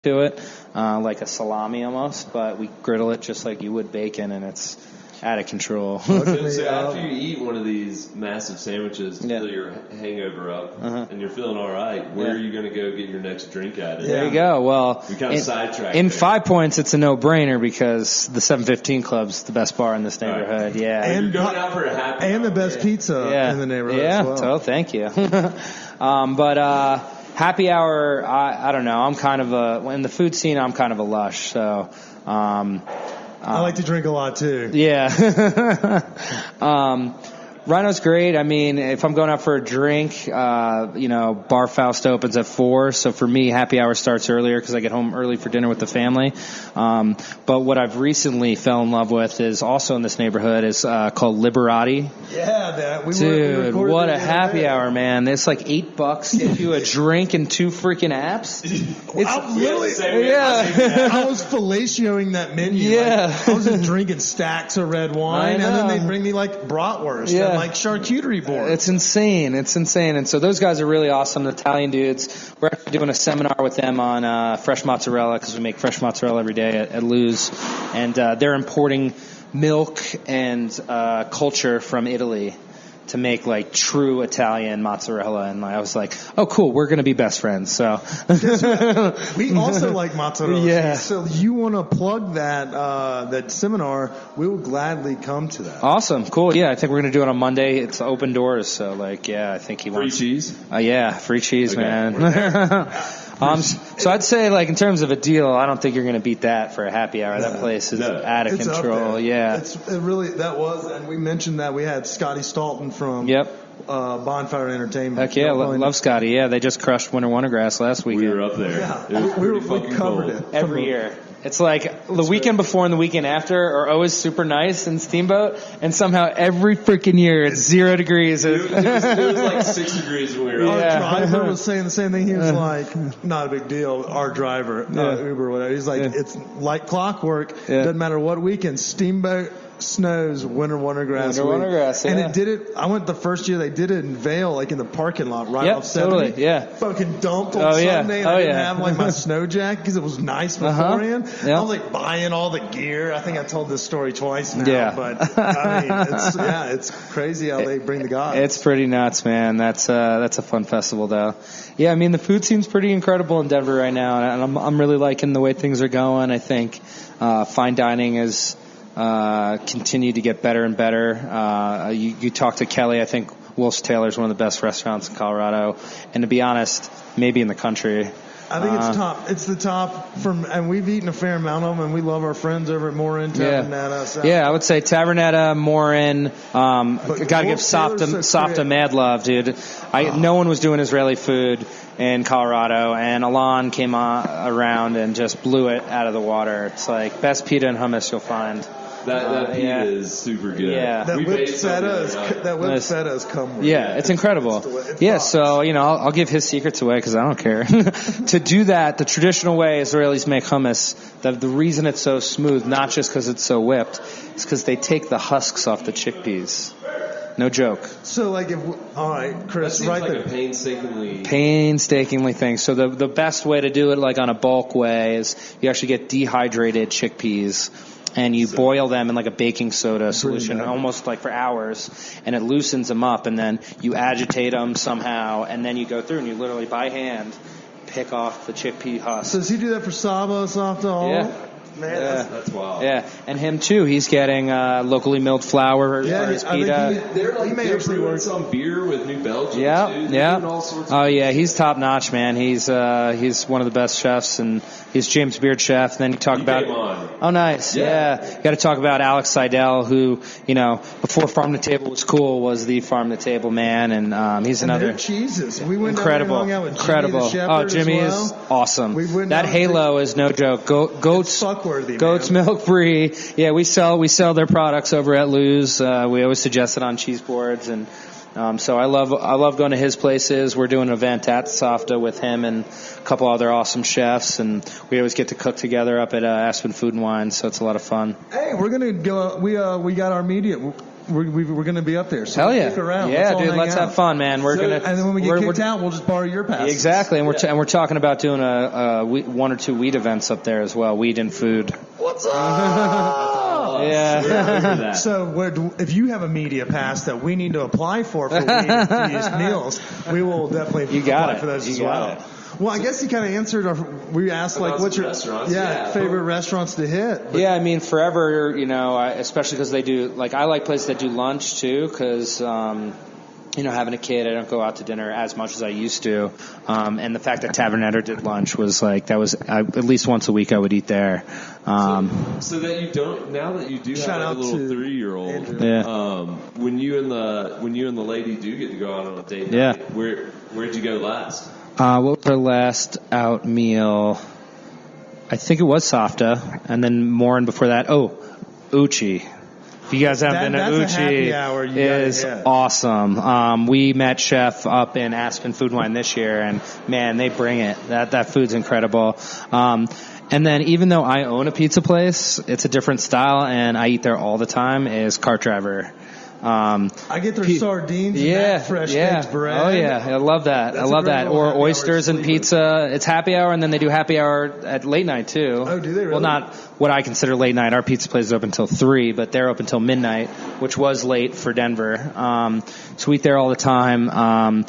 to it, like a salami almost, but we griddle it just like you would bacon, and it's out of control. So after you eat one of these massive sandwiches to fill your hangover up, and you're feeling all right, where are you going to go get your next drink at? There you go. Well, we kind of sidetracked. In 5 Points, it's a no-brainer because the 715 Club's the best bar in this neighborhood. Right. Yeah, and you're going out for a happy hour, and the best pizza in the neighborhood. Yeah, as well. Oh, thank you. But happy hour, I don't know. I'm kind of in the food scene, I'm kind of a lush. So, I like to drink a lot too. Yeah. Rhino's great. I mean, if I'm going out for a drink, Bar Faust opens at 4. So for me, happy hour starts earlier because I get home early for dinner with the family. But what I've recently fell in love with is also in this neighborhood is called Liberati. Yeah, that. Dude, what a happy hour, man. It's like $8, get you a drink and 2 freaking apps. I was fellatioing that menu. Yeah. Like, I was just drinking stacks of red wine, and then they bring me like bratwurst and like charcuterie board. It's insane. And so those guys are really awesome, the Italian dudes. We're actually doing a seminar with them on fresh mozzarella because we make fresh mozzarella every day at Lou's. And they're importing milk and culture from Italy to make like true Italian mozzarella, and I was like, oh cool, we're gonna be best friends. So we also like mozzarella. Yeah. So you want to plug that seminar? We will gladly come to that. Awesome, cool. Yeah, I think we're gonna do it on Monday. It's open doors, so like, yeah, I think he wants free cheese. Yeah, free cheese, man. So I'd say, like, in terms of a deal, I don't think you're going to beat that for a happy hour. That place is out of control. Yeah, and we mentioned that we had Scotty Stalton from Bonfire Entertainment. Heck yeah, love Scotty. Yeah, they just crushed Winter Wondergrass last weekend. We were up there. Yeah, it was we covered it every year. It's like the weekend before and the weekend after are always super nice in Steamboat, and somehow every freaking year it's 0 degrees. It was like 6 degrees when we were up. Our driver was saying the same thing. He was like, not a big deal. Our driver, Uber or whatever. He's like, it's like clockwork. Doesn't matter what weekend. Steamboat snows, Winter Wondergrass. And it did it. I went the first year they did it in Vail, like in the parking lot off 70. Totally, yeah. Fucking dumped on Sunday, and I didn't have like my snow jacket because it was nice beforehand. I was like buying all the gear. I think I told this story twice now, but I mean, it's crazy how they bring the guys. It's pretty nuts, man. That's a fun festival, though. Yeah, I mean, the food seems pretty incredible in Denver right now, and I'm really liking the way things are going. I think fine dining is continue to get better and better. You talk to Kelly, I think Wolf's Taylor is one of the best restaurants in Colorado, and to be honest, maybe in the country. I think it's top. It's the top and we've eaten a fair amount of them, and we love our friends over at Morin, Tavernetta. Yeah, I would say Tavernetta, Morin. Got to give Softa mad love, dude. No one was doing Israeli food in Colorado, and Alon came around and just blew it out of the water. It's like best pita and hummus you'll find. That pita is super good. Yeah. That whipped feta is come with it's incredible. It's so, I'll give his secrets away because I don't care. To do that, the traditional way Israelis make hummus, the reason it's so smooth, not just because it's so whipped, is because they take the husks off the chickpeas. No joke. So, like, all right, Chris, right there. A painstakingly thing. So the best way to do it, like on a bulk way, is you actually get dehydrated chickpeas. And you boil them in like a baking soda solution almost like for hours, and it loosens them up, and then you agitate them somehow, and then you go through and you literally by hand pick off the chickpea husk. So does he do that for Saba, Softa? Yeah. Man, that's wild. Yeah, and him too. He's getting locally milled flour for his pita. They're brewing some beer with New Belgium. Yeah. He's top notch, man. He's one of the best chefs, and he's James Beard chef. And then you talk about. Oh, nice. Yeah. You got to talk about Alex Seidel, who before Farm to Table was cool, was the Farm to Table man, and he's another. Their cheeses. We went incredible. Down there and hung out with Jimmy the Jimmy is awesome. That halo is no joke. Goats. Goat's milk brie. Yeah, we sell their products over at Lou's. We always suggest it on cheese boards, and so I love going to his places. We're doing an event at Softa with him and a couple other awesome chefs, and we always get to cook together up at Aspen Food and Wine. So it's a lot of fun. Hey, we're gonna go. We got our media. we're going to be up there. So hell yeah. Stick around. Yeah, dude, let's have fun, man. And then when we get kicked out, we'll just borrow your passes. Exactly, and we're talking about doing a one or two weed events up there as well. Weed and food. What's up? Yeah. So if you have a media pass that we need to apply for weed and these meals, we will definitely apply for those as well. Well, I guess you kind of answered we asked like what's your favorite restaurants to hit. Yeah, I mean forever, especially because they do I like places that do lunch too because having a kid, I don't go out to dinner as much as I used to. And the fact that Tavernetto did lunch was at least once a week I would eat there. So that you don't, now that you do have a little 3-year-old, when you and the lady do get to go out on a date night, where'd you go last? What was our last out meal? I think it was Safta, and then more and before that, Uchi. If you guys haven't been to Uchi, is awesome. We met Chef up in Aspen Food Wine this year, and man, they bring it. That food's incredible. And then even though I own a pizza place, it's a different style, and I eat there all the time, is Cart Driver. I get their sardines and that fresh baked bread. Oh yeah, I love that. I love that. Or oysters and pizza. It's happy hour, and then they do happy hour at late night too. Oh, do they really? Well, not what I consider late night. Our pizza place is open until 3, but they're open until midnight, which was late for Denver. So we eat there all the time.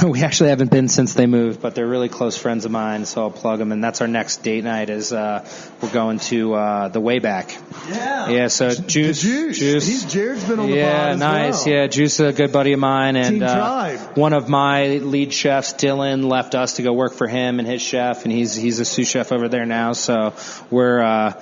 We actually haven't been since they moved, but they're really close friends of mine, so I'll plug them. And that's our next date night is we're going to the Wayback. Yeah. Yeah, so Juice. Jared's been on the pod as nice. well. Yeah, Juice is a good buddy of mine. And Team Tribe. One of my lead chefs, Dylan, left us to go work for him and his chef, and he's a sous chef over there now. So we're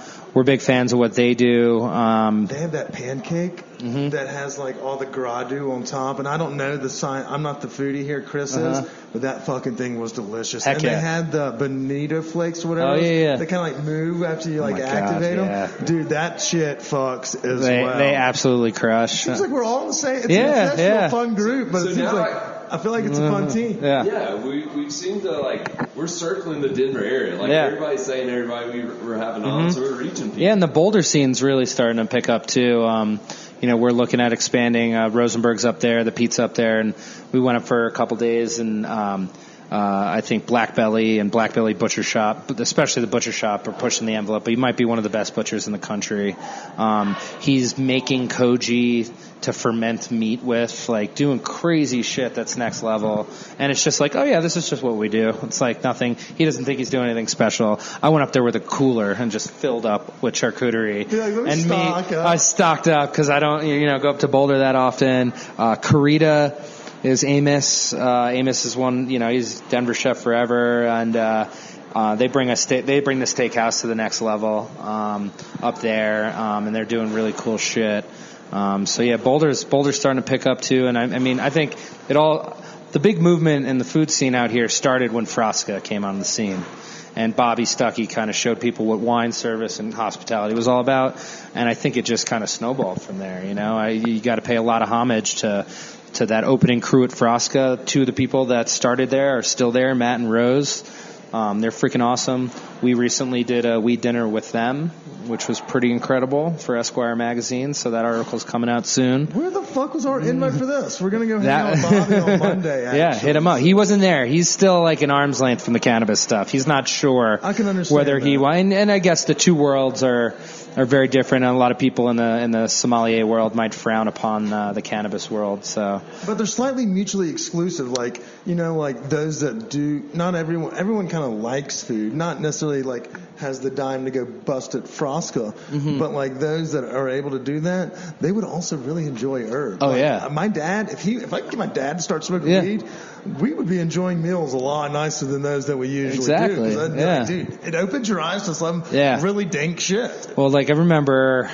big fans of what they do. They have that pancake that has all the gradu on top, and I don't know the sign. I'm not the foodie here, Chris is, but that fucking thing was delicious. Heck They had the bonito flakes or whatever. Oh yeah. They kind of move after you activate them. Dude, that shit fucks as well. They absolutely crush. Seems like we're all in the same. It's a fun group, but so it seems I feel like it's a fun team. Yeah, we seem to we're circling the Denver area. Everybody's saying everybody we're having on, so we're reaching people. Yeah, and the Boulder scene's really starting to pick up too. We're looking at expanding. Rosenberg's up there, the pizza up there, and we went up for a couple days, and I think Black Belly and Black Belly Butcher Shop, especially the Butcher Shop, are pushing the envelope. But he might be one of the best butchers in the country. He's making koji to ferment meat with, doing crazy shit that's next level. And it's just this is just what we do. It's nothing. He doesn't think he's doing anything special. I went up there with a cooler and just filled up with charcuterie and meat. I stocked up because I don't, go up to Boulder that often. Carita is Amos. Amos is one, he's Denver chef forever, and they bring the steakhouse to the next level up there, and they're doing really cool shit. Boulder's starting to pick up too, and I think the big movement in the food scene out here started when Frasca came on the scene. And Bobby Stuckey kind of showed people what wine service and hospitality was all about, and I think it just kind of snowballed from there. You got to pay a lot of homage to that opening crew at Frasca. 2 of the people that started there are still there, Matt and Rose. They're freaking awesome. We recently did a weed dinner with them, which was pretty incredible for Esquire magazine, so that article's coming out soon. Where the fuck was our invite for this? We're going to go hang out with Bobby on Monday, actually. Yeah, hit him up. He wasn't there. He's still an arm's length from the cannabis stuff. He's not sure I can understand whether he... And I guess the two worlds are very different, and a lot of people in the sommelier world might frown upon the cannabis world. So, but they're slightly mutually exclusive. Those that do, not everyone kind of likes food, not necessarily has the dime to go bust at Frasca, but those that are able to do that, they would also really enjoy herb. Oh yeah, my dad, if I could get my dad to start smoking weed, we would be enjoying meals a lot nicer than those that we usually do. Dude, it opens your eyes to some really dank shit. Well, I remember,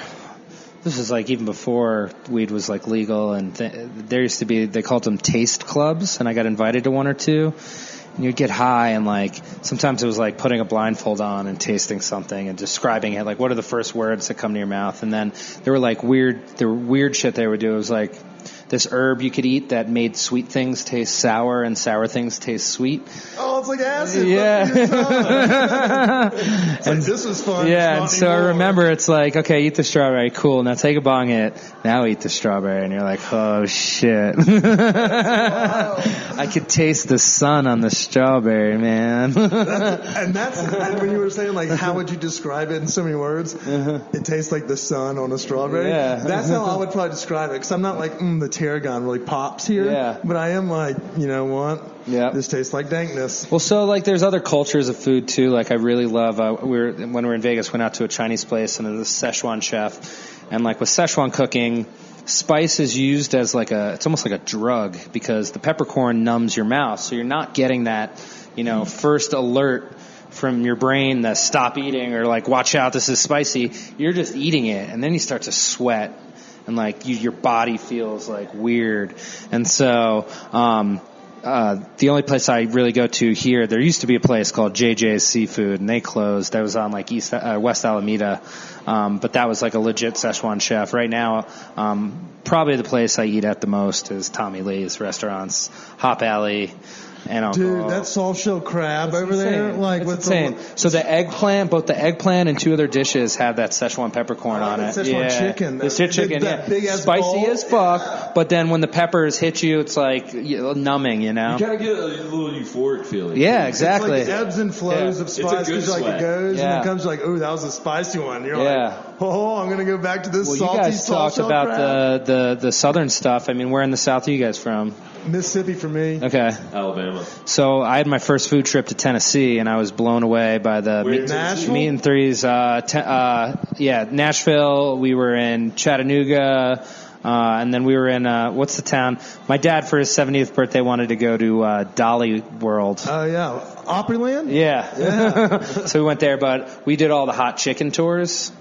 this is even before weed was legal, and there used to be, they called them taste clubs, and I got invited to 1 or 2. And you'd get high, and sometimes it was putting a blindfold on and tasting something and describing it. What are the first words that come to your mouth? And then there were weird shit they would do. It was they this herb you could eat that made sweet things taste sour and sour things taste sweet. Oh, it's like acid. Yeah. And this is fun. Yeah, and so I remember it's like, okay, eat the strawberry, cool. Now take a bong hit. Now eat the strawberry, and you're like, oh shit. I could taste the sun on the strawberry, man. And when you were saying like, how would you describe it in so many words? It tastes like the sun on a strawberry. Yeah. That's how I would probably describe it. Because I'm not like, the tarragon really pops here. Yeah. But I am like, you know what? Yeah. This tastes like dankness. Well, so like there's other cultures of food too. Like I really love. When we were in Vegas, went out to a Chinese place and it was a Szechuan chef, and like with Szechuan cooking, spice is used as it's almost like a drug because the peppercorn numbs your mouth, so you're not getting that, first alert from your brain that stop eating or like watch out, this is spicy. You're just eating it, and then you start to sweat, and like your body feels like weird, and so. The only place I really go to here, there used to be a place called JJ's Seafood, and they closed. That was on like West Alameda, but that was like a legit Szechuan chef. Right now, probably the place I eat at the most is Tommy Lee's restaurants, Hop Alley. And dude, that soft shell crab over there, like with insane. So the eggplant, both the eggplant and two other dishes have that Szechuan peppercorn on it. Szechuan chicken, the chicken, that big ass spicy bowl. as fuck. But then when the peppers hit you, it's like numbing, You kind of get a little euphoric feeling. Yeah, exactly. It's like ebbs and flows of spice. It's like it goes and it comes like, oh, that was a spicy one. You're like, oh, I'm gonna go back to this salty. You guys talked about crab. the southern stuff. I mean, where in the South are you guys from? Mississippi for me. Okay. Alabama. So I had my first food trip to Tennessee, and I was blown away by the meat and threes. Nashville. We were in Chattanooga, and then we were in what's the town? My dad for his 70th birthday wanted to go to Deli World. Oh yeah, Opryland. Yeah. So we went there, but we did all the hot chicken tours.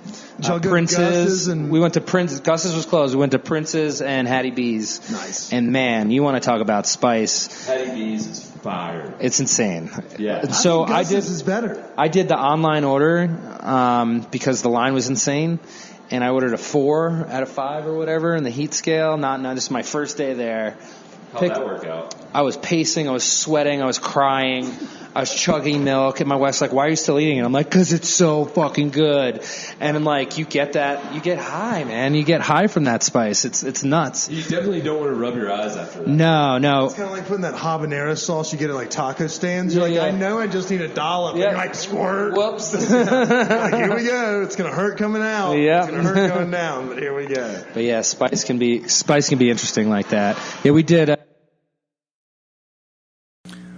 Prince's, we went to Prince's. Gus's was closed. We went to Prince's and Hattie B's. Nice. And man, you want to talk about spice? Hattie B's is fire. It's insane. Yeah. So Gus's is better. I did the online order because the line was insane, and I ordered a 4 out of 5 or whatever in the heat scale. Not just my first day there. How'd that work out? I was pacing, I was sweating, I was crying, I was chugging milk, and my wife's like, why are you still eating it? I'm like, because it's so fucking good. And I'm like, you get that, you get high, man. You get high from that spice. It's nuts. You definitely don't want to rub your eyes after that. No. It's kind of like putting that habanero sauce you get at like taco stands. You're like, I know I just need a dollop. Yeah. And you're like, squirt. Whoops. Like, here we go. It's going to hurt coming out. Yeah. It's going to hurt going down, but here we go. But yeah, spice can be interesting like that. Yeah, we did.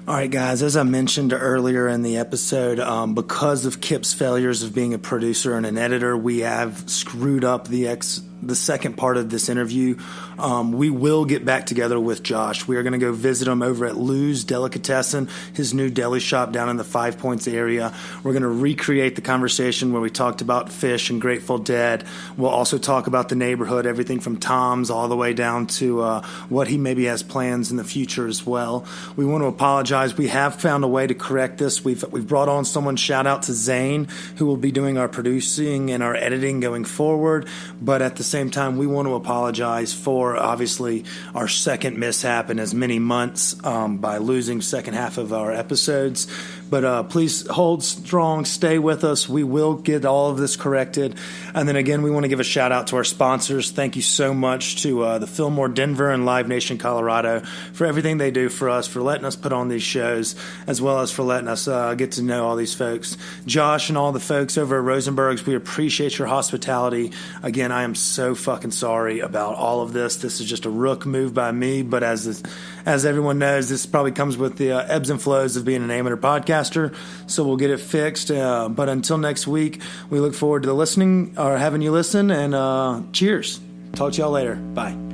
All right, guys, as I mentioned earlier in the episode, because of Kip's failures of being a producer and an editor, we have screwed up the second part of this interview. We will get back together with Josh. We are going to go visit him over at Lou's Delicatessen, his new deli shop down in the Five Points area. We're going to recreate the conversation where we talked about Phish and Grateful Dead. We'll also talk about the neighborhood, everything from Tom's all the way down to what he maybe has plans in the future as well. We want to apologize. We have found a way to correct this. We've brought on someone, shout out to Zane, who will be doing our producing and our editing going forward. But at the same time, we want to apologize for obviously our second mishap in as many months by losing second half of our episodes. But please hold strong, stay with us. We will get all of this corrected. And then again, we want to give a shout out to our sponsors. Thank you so much to the Fillmore Denver and Live Nation Colorado for everything they do for us, for letting us put on these shows, as well as for letting us get to know all these folks. Josh and all the folks over at Rosenberg's, we appreciate your hospitality. Again, I am so fucking sorry about all of this. This is just a rook move by me, but as everyone knows, this probably comes with the ebbs and flows of being an amateur podcaster, so we'll get it fixed. But until next week, we look forward to listening or having you listen, and cheers. Talk to y'all later. Bye.